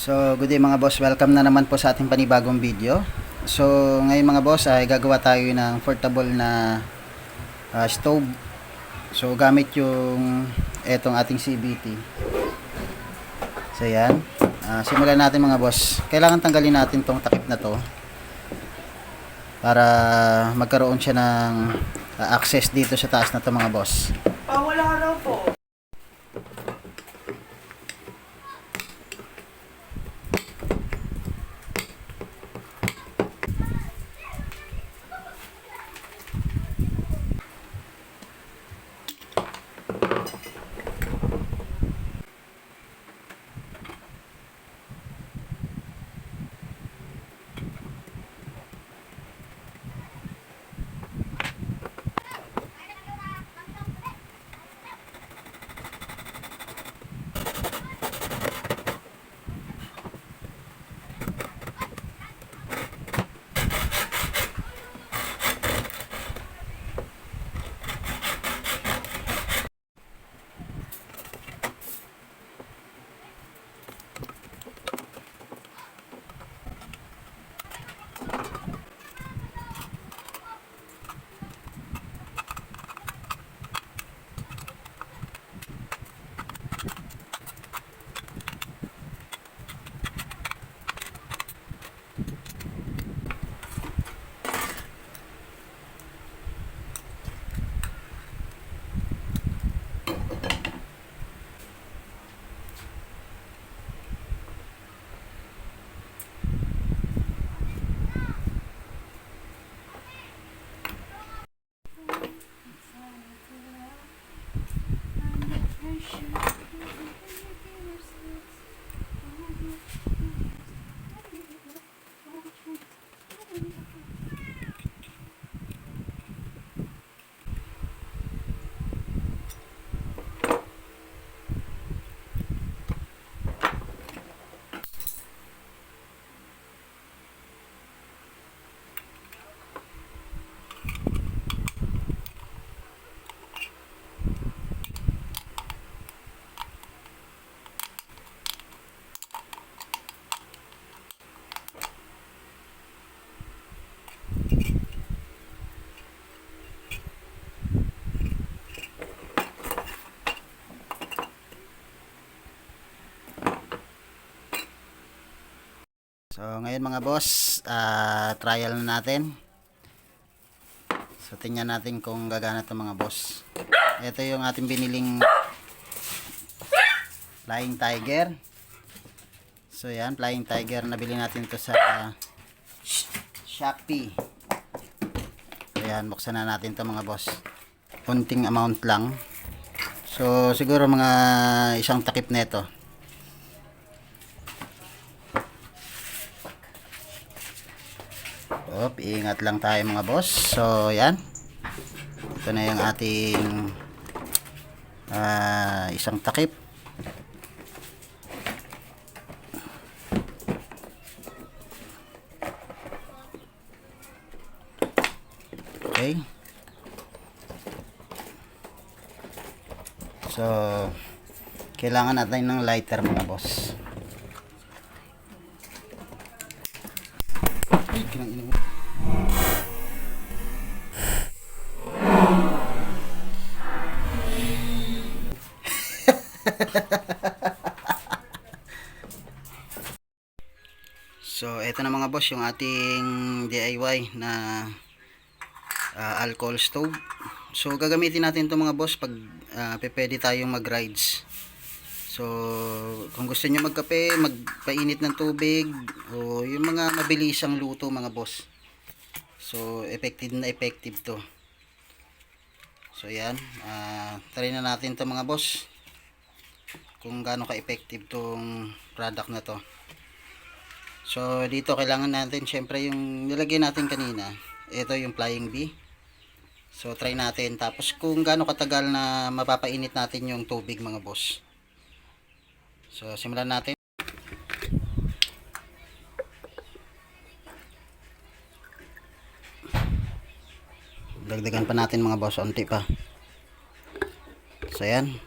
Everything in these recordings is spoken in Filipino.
So, good day mga boss. Welcome na naman po sa ating panibagong video. So, ngayon mga boss ay gagawa tayo ng portable na stove. So, gamit yung etong ating CVT. So, yan. Simulan natin mga boss. Kailangan tanggalin natin tong takip na to para magkaroon siya ng access dito sa taas na to mga boss. Wala ka raw po. So, ngayon mga boss, trial na natin. So, tingnan natin kung gagana ito mga boss. Ito yung ating biniling Flying Tiger. So, yan, Flying Tiger. Nabili natin ito sa Shopee. So, yan, buksan na natin ito mga boss. Kunting amount lang. So, siguro mga isang takip na ito. Ingat lang tayo mga boss. So, yan. Ito na yung ating isang takip. Okay. So, kailangan natin ng lighter mga boss. Ay, kinang mo. So, eto na mga boss yung ating DIY na alcohol stove. So, gagamitin natin ito mga boss pag pwede tayong mag-rides. So, kung gusto niyo magkape, magpainit ng tubig, o yung mga mabilisang luto mga boss. So, effective na effective to. So, yan. Try na natin to mga boss. Kung gaano ka-effective tong product na to. So, dito kailangan natin, syempre yung nilagay natin kanina. Ito yung Flying Bee. So, try natin. Tapos, kung gaano katagal na mapapainit natin yung tubig mga boss. So, simulan natin. Dagdagan pa natin mga boss, onti pa. So, yan.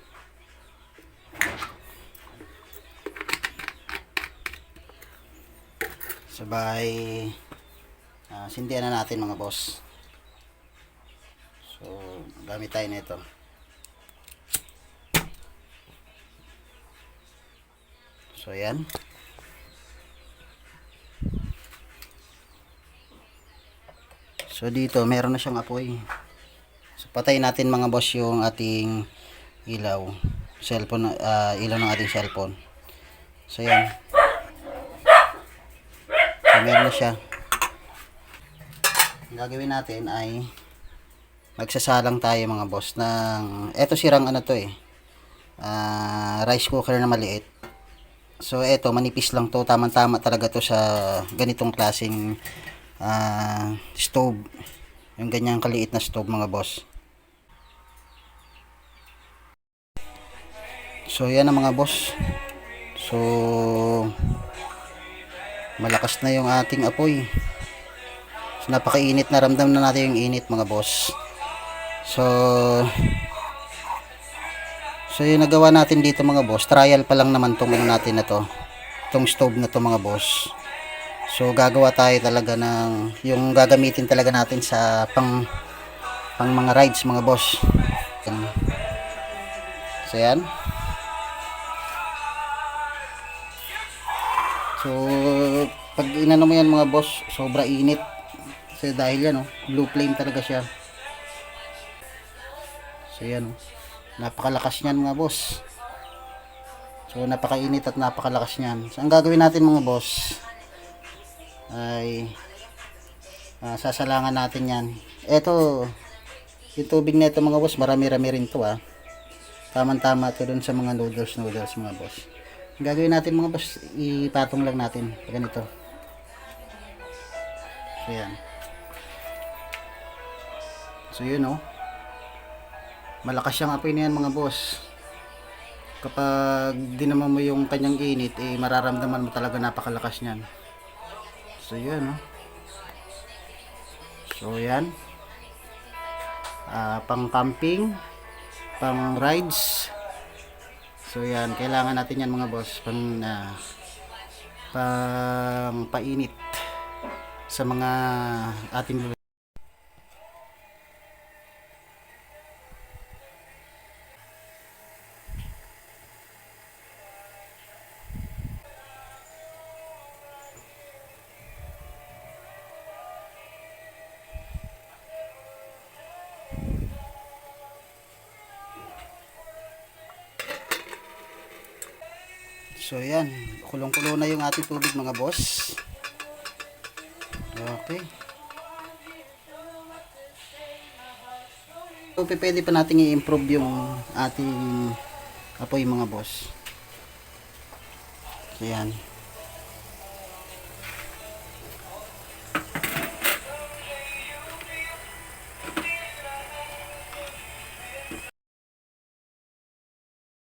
Sabay sindihan na natin mga boss. So gamit tayo nito. So yan. So dito meron na siyang apoy. So patayin natin mga boss yung ating ilaw. Cellphone, ilaw ng ating cellphone. So yan. So meron na siya. Ang gagawin natin ay magsasalang tayo mga boss ng eto sirang ano to rice cooker na maliit. So eto manipis lang to, tamang-tama talaga to sa ganitong klaseng stove. Yung ganyang kaliit na stove mga boss. So yan ang mga boss. So malakas na yung ating apoy. So napakainit na, ramdam na natin yung init mga boss. So yung nagawa natin dito mga boss, trial pa lang naman tong ano natin na to, tong stove na to mga boss. So gagawa tayo talaga ng yung gagamitin talaga natin sa pang mga rides mga boss. So yan. So pag inano mo yan mga boss, sobra init. So dahil yan blue flame talaga siya. So yan napakalakas niyan mga boss. So napakainit at napakalakas niyan. So ang gagawin natin mga boss ay sasalangan natin yan. Ito yung tubig na ito mga boss, marami-rami rin to Tamang-tama to dun sa mga noodles mga boss. Ang gagawin natin mga boss, ipatong lang natin ganito. So yan. So yun malakas siyang apoy na yan mga boss. Kapag dinama mo yung kanyang init, mararamdaman mo talaga napakalakas niyan. So yun So yan. Pang camping, pang rides. So yan, kailangan natin yan mga boss. Pang painit sa mga ating So yan, kulong-kulo na yung ating tubig mga boss. Okay. So pwede pa natin i-improve yung ating apoy mga boss. So yan.